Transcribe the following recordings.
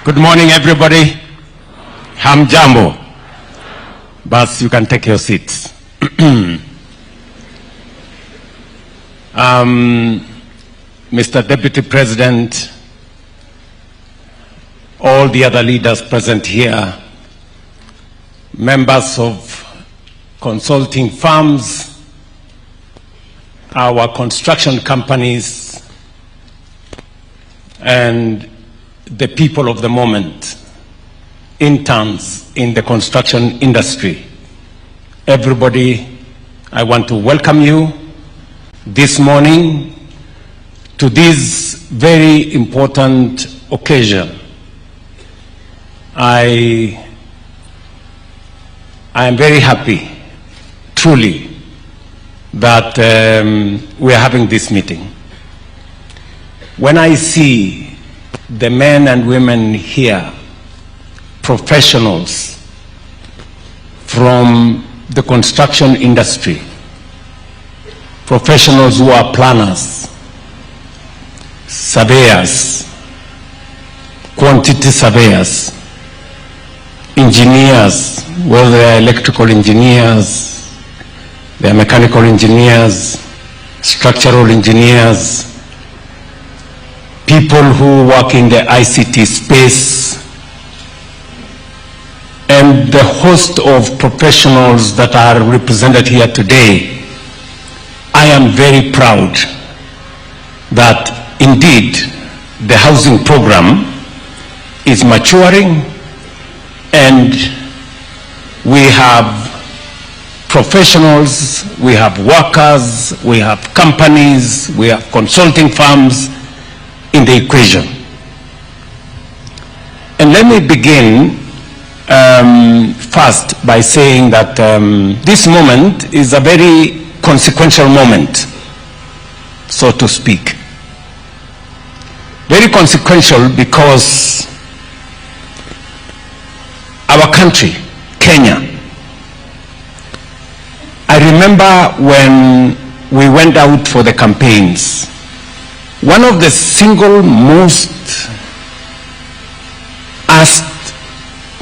Good morning, everybody. Hamjambo. But you can take your seats. Mr. Deputy President, all the other leaders present here, members of consulting firms, our construction companies, and the people of the moment, interns in the construction industry. Everybody, I want to welcome you this morning to this very important occasion. I am very happy, truly, that we are having this meeting. When I see the men and women here, professionals from the construction industry, professionals who are planners, surveyors, quantity surveyors, engineers, whether they are electrical engineers, they are mechanical engineers, structural engineers, people who work in the ICT space, and the host of professionals that are represented here today. I am very proud that indeed the housing program is maturing, and we have professionals, we have workers, we have companies, we have consulting firms in the equation. And let me begin first by saying that this moment is a very consequential moment, so to speak. Very consequential because our country, Kenya, I remember when we went out for the campaigns, one of the single most asked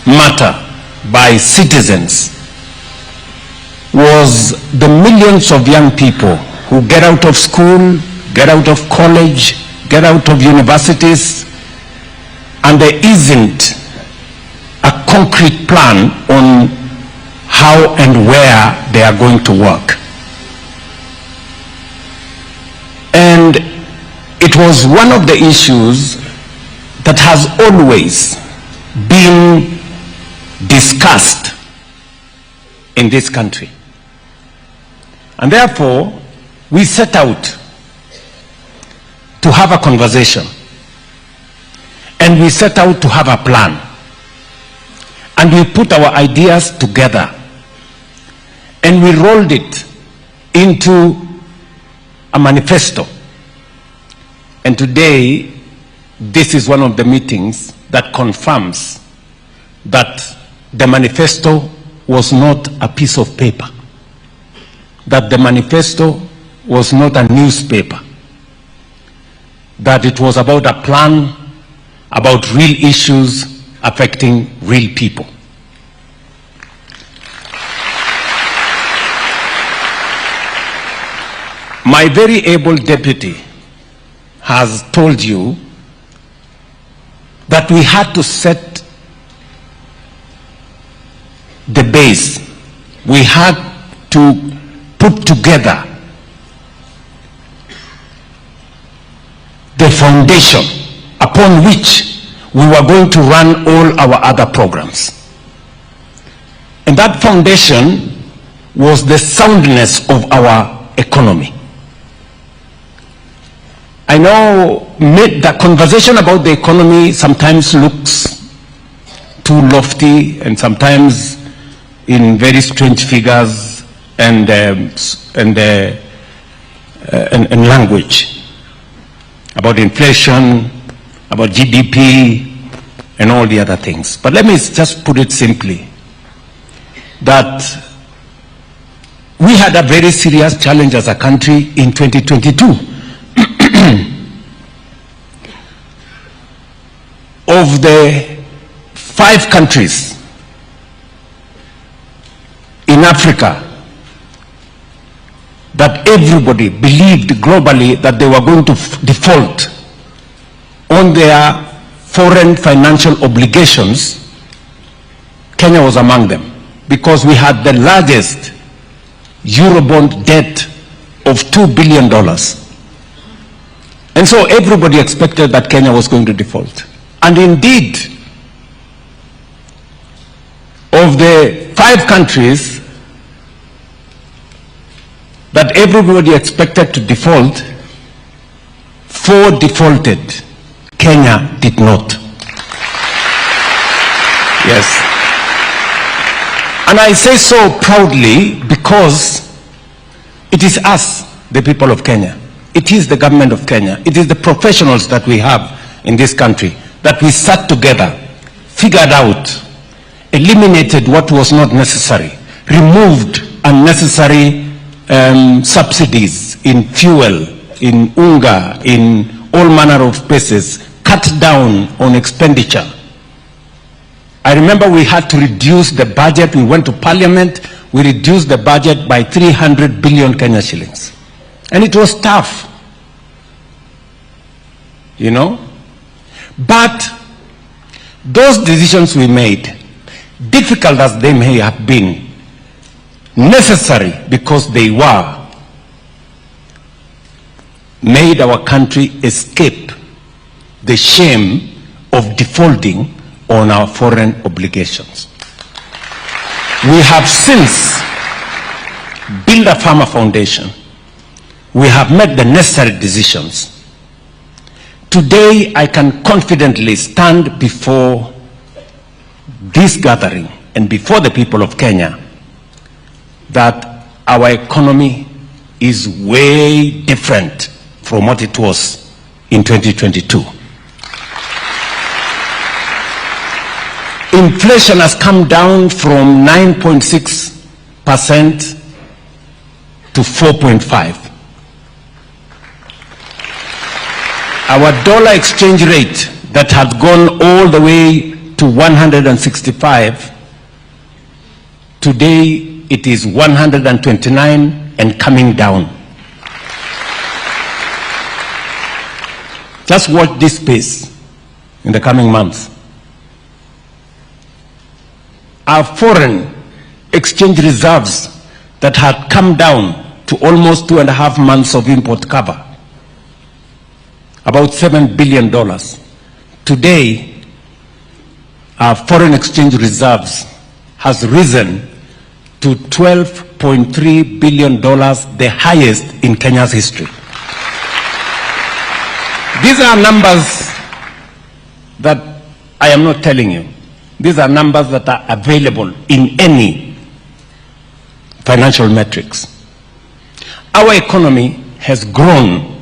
matter by citizens was the millions of young people who get out of school, get out of college, get out of universities, and there isn't a concrete plan on how and where they are going to work. And it was one of the issues that has always been discussed in this country. And therefore, we set out to have a conversation, and we set out to have a plan, and we put our ideas together, and we rolled it into a manifesto. And today, this is one of the meetings that confirms that the manifesto was not a piece of paper, that the manifesto was not a newspaper, that it was about a plan, about real issues affecting real people. My very able deputy has told you that we had to set the base. We had to put together the foundation upon which we were going to run all our other programs. And that foundation was the soundness of our economy. I know the conversation about the economy sometimes looks too lofty and sometimes in very strange figures and language about inflation, about GDP, and all the other things. But let me just put it simply, that we had a very serious challenge as a country in 2022. of the 5 countries in Africa that everybody believed globally that they were going to default on their foreign financial obligations, Kenya was among them, because we had the largest Eurobond debt of $2 billion. And so everybody expected that Kenya was going to default. And indeed, of the 5 countries that everybody expected to default, 4 defaulted. Kenya did not. Yes. And I say so proudly because it is us, the people of Kenya. It is the government of Kenya. It is the professionals that we have in this country that we sat together, figured out, eliminated what was not necessary, removed unnecessary subsidies in fuel, in unga, in all manner of places, cut down on expenditure. I remember we had to reduce the budget. We went to parliament. We reduced the budget by 300 billion Kenya shillings. And it was tough, you know. But those decisions we made, difficult as they may have been, necessary because they were, made our country escape the shame of defaulting on our foreign obligations. We have since built a firmer foundation. We have made the necessary decisions. Today, I can confidently stand before this gathering and before the people of Kenya that our economy is way different from what it was in 2022. Inflation has come down from 9.6% to 4.5%. Our dollar exchange rate that had gone all the way to 165, today it is 129 and coming down. Just watch this space in the coming months. Our foreign exchange reserves that had come down to almost 2.5 months of import cover, about $7 billion. Today, our foreign exchange reserves has risen to $12.3 billion, the highest in Kenya's history. These are numbers that I am not telling you. These are numbers that are available in any financial metrics. Our economy has grown,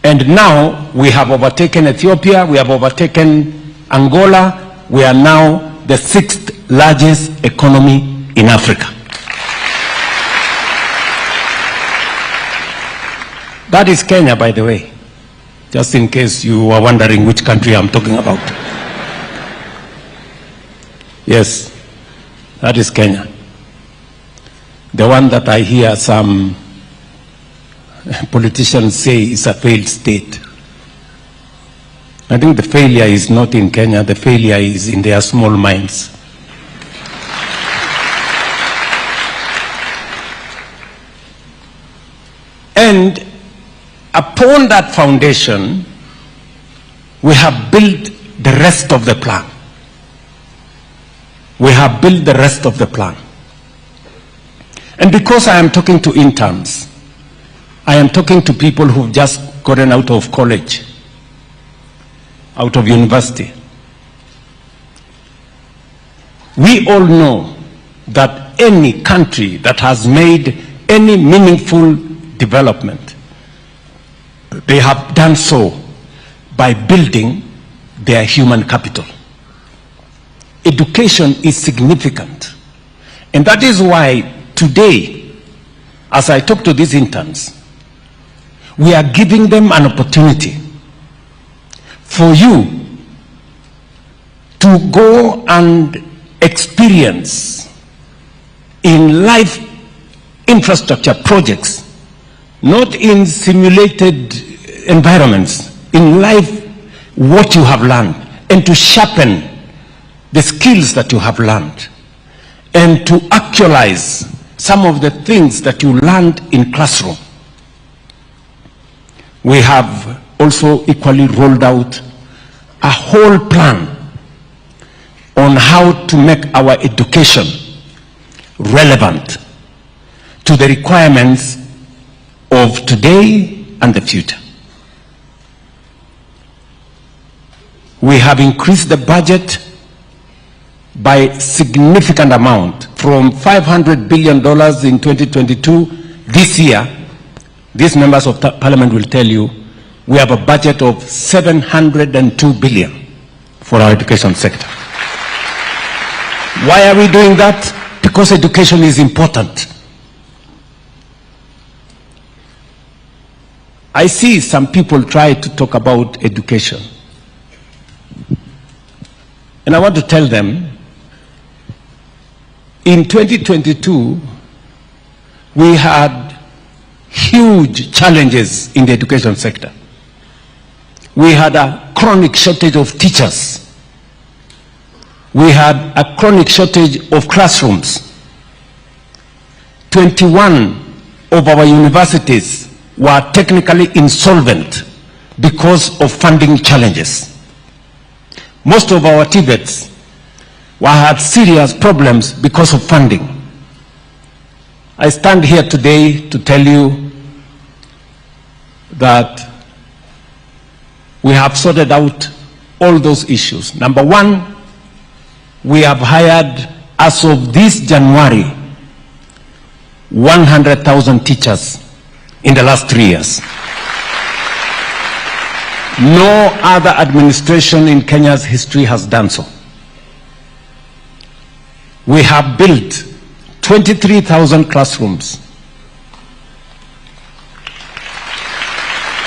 and now we have overtaken Ethiopia, we have overtaken Angola. We are now the 6th largest economy in Africa. That is Kenya, by the way, just in case you are wondering which country I'm talking about. Yes, that is Kenya. The one that I hear some politicians say is a failed state. I think the failure is not in Kenya, the failure is in their small minds. And upon that foundation, we have built the rest of the plan. We have built the rest of the plan. And because I am talking to interns, I am talking to people who've just gotten out of college, out of university. We all know that any country that has made any meaningful development, they have done so by building their human capital. Education is significant. And that is why today, as I talk to these interns, we are giving them an opportunity for you to go and experience in live infrastructure projects, not in simulated environments, in life what you have learned, and to sharpen the skills that you have learned, and to actualize some of the things that you learned in classroom. We have also equally rolled out a whole plan on how to make our education relevant to the requirements of today and the future. We have increased the budget by significant amount from $500 billion in 2022. This year, these members of parliament will tell you, we have a budget of $702 billion for our education sector. Why are we doing that? Because education is important. I see some people try to talk about education. And I want to tell them, in 2022, we had huge challenges in the education sector. We had a chronic shortage of teachers. We had a chronic shortage of classrooms. 21 of our universities were technically insolvent because of funding challenges. Most of our TVETs had serious problems because of funding. I stand here today to tell you that we have sorted out all those issues. Number one, we have hired, as of this January, 100,000 teachers in the last 3 years. No other administration in Kenya's history has done so. We have built 23,000 classrooms.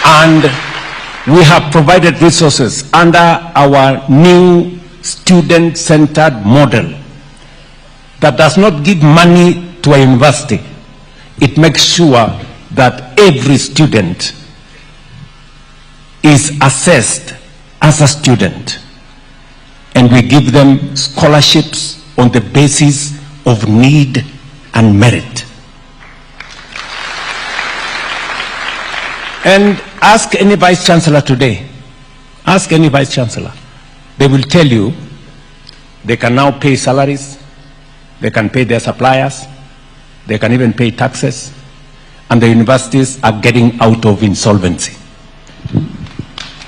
And we have provided resources under our new student-centered model that does not give money to a university. It makes sure that every student is assessed as a student, and we give them scholarships on the basis of need and merit. And ask any vice chancellor today, ask any vice chancellor, they will tell you they can now pay salaries, they can pay their suppliers, they can even pay taxes, and the universities are getting out of insolvency.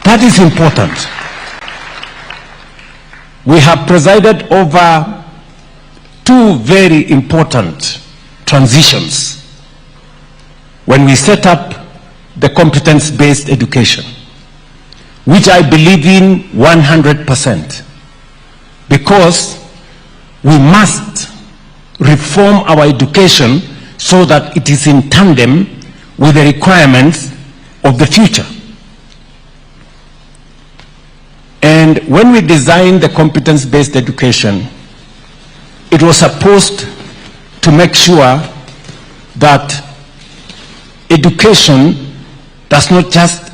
That is important. We have presided over two very important transitions when we set up the competence-based education, which I believe in 100%, because we must reform our education so that it is in tandem with the requirements of the future. And when we designed the competence-based education, it was supposed to make sure that education does not just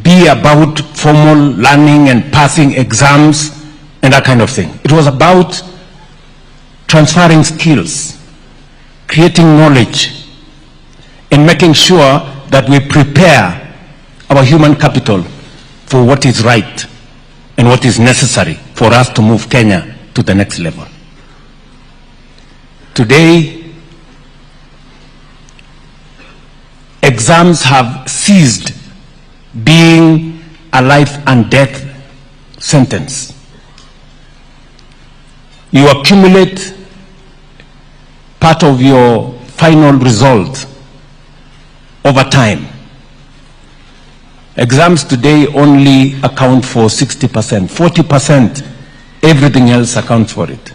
be about formal learning and passing exams and that kind of thing. It was about transferring skills, creating knowledge, and making sure that we prepare our human capital for what is right and what is necessary for us to move Kenya to the next level. Today, exams have ceased being a life and death sentence. You accumulate part of your final result over time. Exams today only account for 60%. 40%, everything else accounts for it.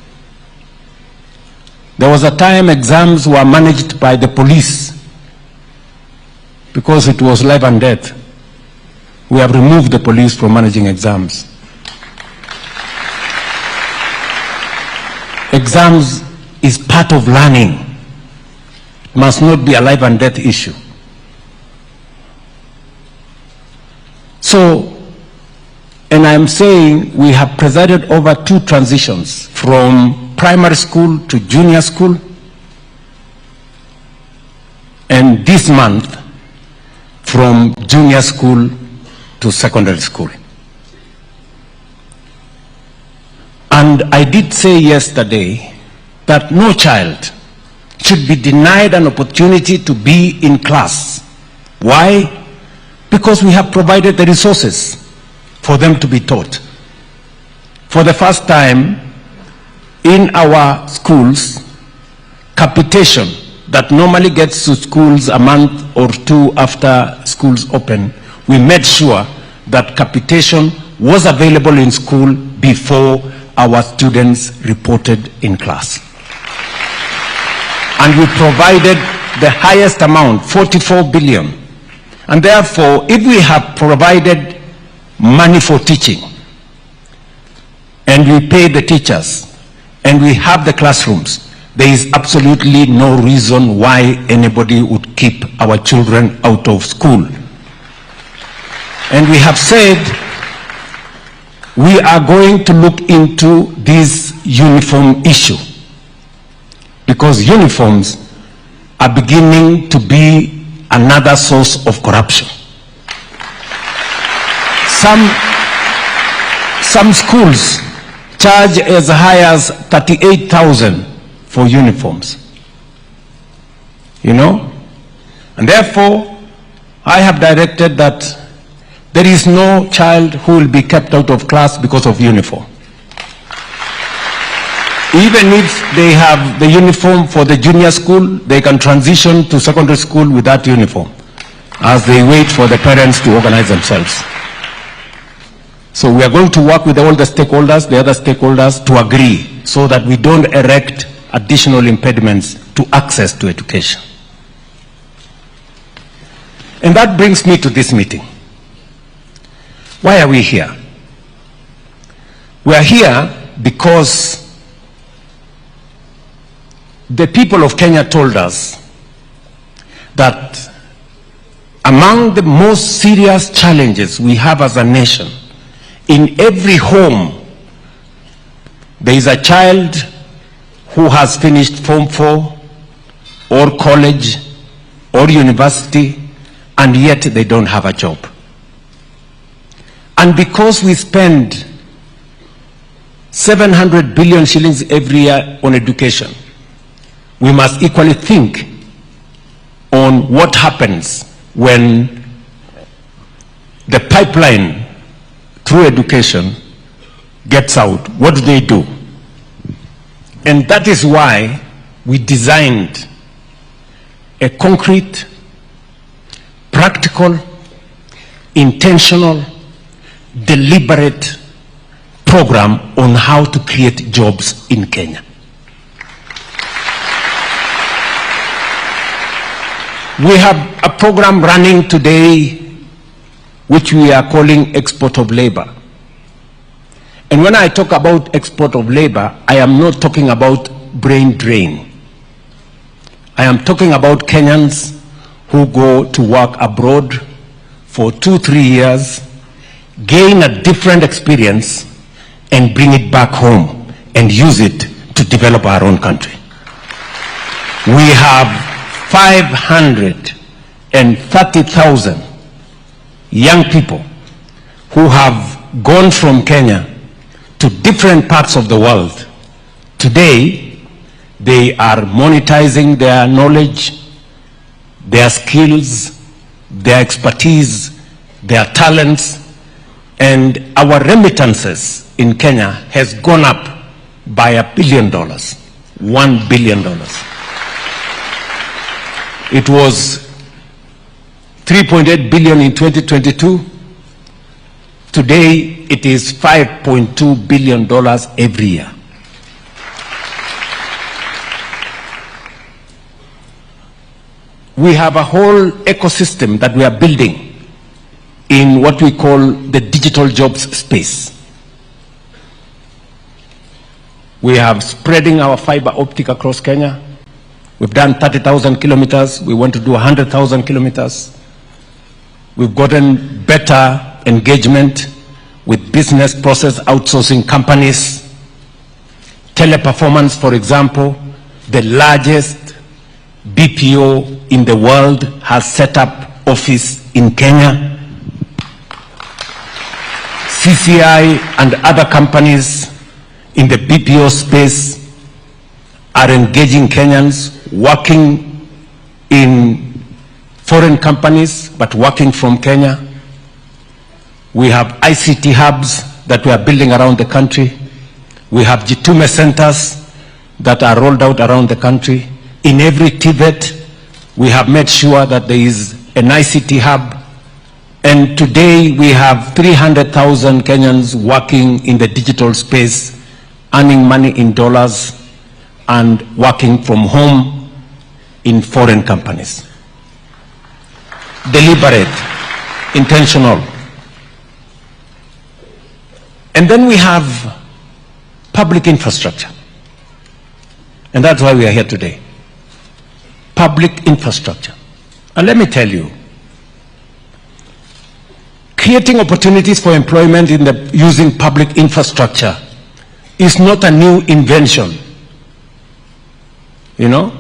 There was a time exams were managed by the police because it was life and death. We have removed the police from managing exams. exams is part of learning. It must not be a life and death issue. So, and I'm saying we have presided over 2 transitions from primary school to junior school, and this month from junior school to secondary school. And I did say yesterday that no child should be denied an opportunity to be in class. Why? Because we have provided the resources for them to be taught. For the first time in our schools, capitation that normally gets to schools a month or 2 after schools open, we made sure that capitation was available in school before our students reported in class. And we provided the highest amount, 44 billion. And therefore, if we have provided money for teaching, and we pay the teachers, and we have the classrooms, there is absolutely no reason why anybody would keep our children out of school. And we have said we are going to look into this uniform issue, because uniforms are beginning to be another source of corruption. Some schools charge as high as 38,000 for uniforms. You know? And therefore, I have directed that there is no child who will be kept out of class because of uniform. Even if they have the uniform for the junior school, they can transition to secondary school with that uniform as they wait for the parents to organize themselves. So we are going to work with all the stakeholders, the other stakeholders, to agree so that we don't erect additional impediments to access to education. And that brings me to this meeting. Why are we here? We are here because the people of Kenya told us that among the most serious challenges we have as a nation, in every home, there is a child who has finished Form 4 or college or university, and yet they don't have a job. And because we spend 700 billion shillings every year on education, we must equally think on what happens when the pipeline through education gets out. What do? And that is why we designed a concrete, practical, intentional, deliberate program on how to create jobs in Kenya. We have a program running today which we are calling export of labor. And when I talk about export of labor, I am not talking about brain drain. I am talking about Kenyans who go to work abroad for 2-3 years, gain a different experience, and bring it back home and use it to develop our own country. We have 530,000 young people who have gone from Kenya to different parts of the world. Today, they are monetizing their knowledge, their skills, their expertise, their talents, and our remittances in Kenya has gone up by $1 billion, $1 billion. It was 3.8 billion in 2022. Today, it is $5.2 billion every year. We have a whole ecosystem that we are building in what we call the digital jobs space. We have spreading our fiber optic across Kenya. We've done 30,000 kilometers. We want to do 100,000 kilometers. We've gotten better engagement with business process outsourcing companies. Teleperformance, for example, the largest BPO in the world, has set up office in Kenya. CCI and other companies in the BPO space are engaging Kenyans, working in foreign companies, but working from Kenya. We have ICT hubs that we are building around the country. We have Jitume centers that are rolled out around the country. In every Tibet, we have made sure that there is an ICT hub. And today we have 300,000 Kenyans working in the digital space, earning money in dollars and working from home in foreign companies. Deliberate, intentional. And then we have public infrastructure. And that's why we are here today. Public infrastructure. And let me tell you, creating opportunities for employment using public infrastructure is not a new invention. You know?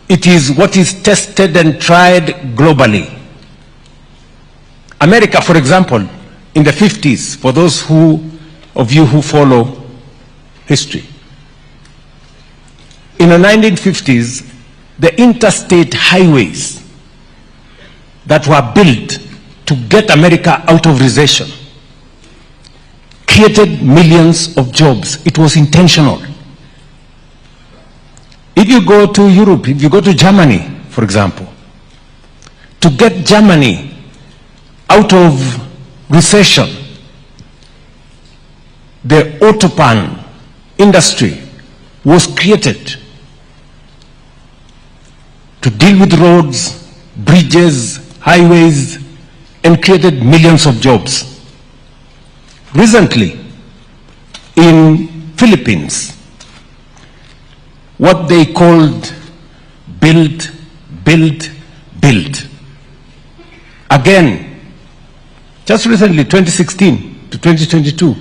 It is what is tested and tried globally. America, for example, in the 50s, for those of you who follow history, in the 1950s, the interstate highways that were built to get America out of recession created millions of jobs. It was intentional. If you go to Europe, if you go to Germany, for example, to get Germany out of recession, the autobahn industry was created to deal with roads, bridges, highways, and created millions of jobs. Recently, in Philippines, what they called build, build, build. Again, just recently, 2016 to 2022,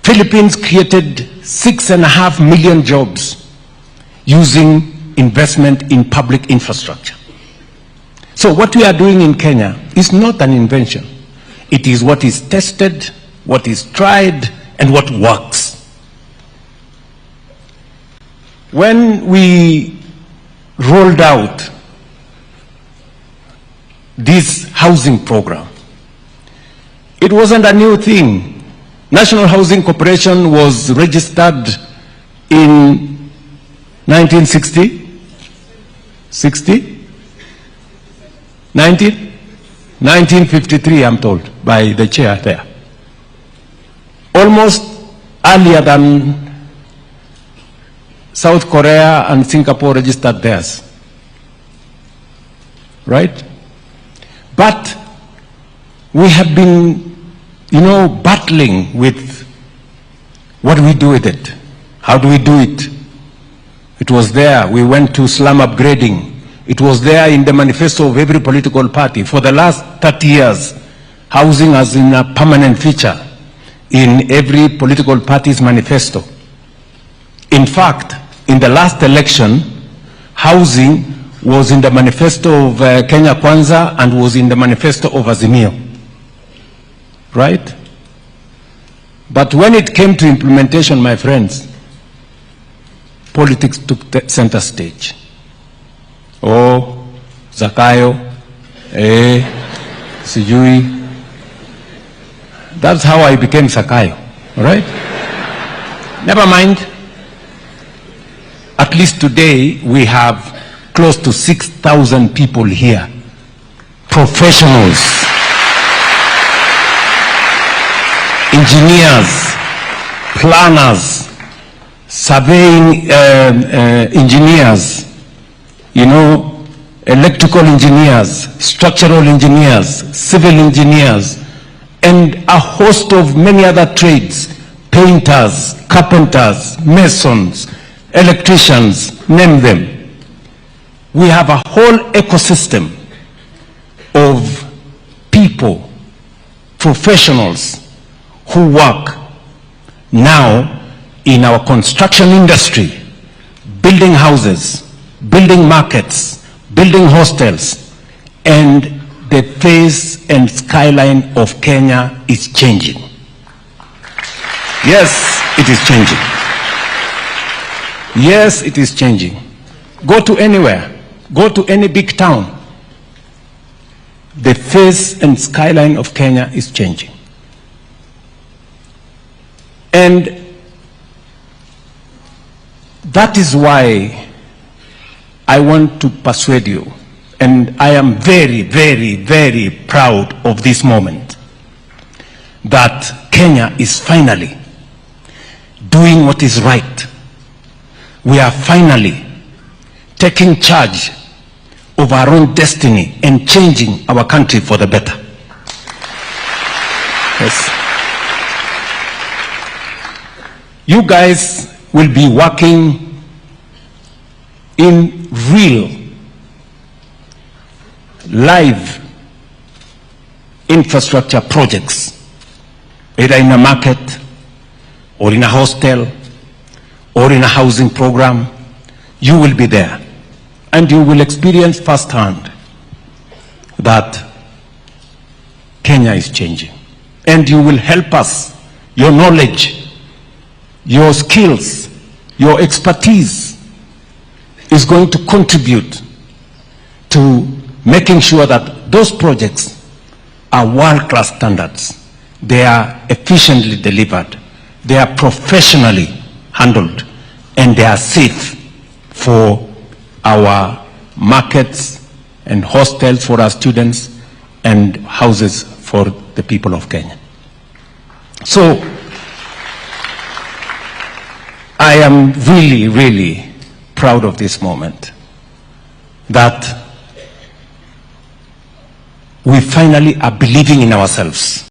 Philippines created 6.5 million jobs using investment in public infrastructure. So what we are doing in Kenya is not an invention. It is what is tested, what is tried, and what works. When we rolled out this housing program, it wasn't a new thing. National Housing Corporation was registered in 1960, 1953, I'm told, by the chair there. Almost earlier than South Korea and Singapore registered theirs. Right? But we have been, battling with what do we do with it? How do we do it? It was there. We went to slum upgrading. It was there in the manifesto of every political party. For the last 30 years, housing has been a permanent feature in every political party's manifesto. In fact, in the last election, housing was in the manifesto of Kenya Kwanza and was in the manifesto of Azimio. Right? But when it came to implementation, my friends, politics took the center stage. Oh, Zakayo, Sijui. That's how I became Zakayo, all right? Never mind. At least today, we have close to 6,000 people here, professionals, engineers, planners, surveying engineers, electrical engineers, structural engineers, civil engineers, and a host of many other trades, painters, carpenters, masons, electricians, name them. We have a whole ecosystem of people, professionals who work now in our construction industry, building houses, building markets, building hostels, and the face and skyline of Kenya is changing. Yes, it is changing. Yes, it is changing. Go to anywhere, go to any big town. The face and skyline of Kenya is changing. And that is why I want to persuade you, and I am very, very, very proud of this moment, that Kenya is finally doing what is right. We are finally taking charge of our own destiny and changing our country for the better. Yes. You guys will be working in real, live infrastructure projects, either in a market or in a hostel or in a housing program. You will be there and you will experience firsthand that Kenya is changing. And you will help us. Your knowledge, your skills, your expertise is going to contribute to making sure that those projects are world-class standards. They are efficiently delivered. They are professionally handled. And they are safe for our markets and hostels for our students and houses for the people of Kenya. So I am really, really proud of this moment, that we finally are believing in ourselves.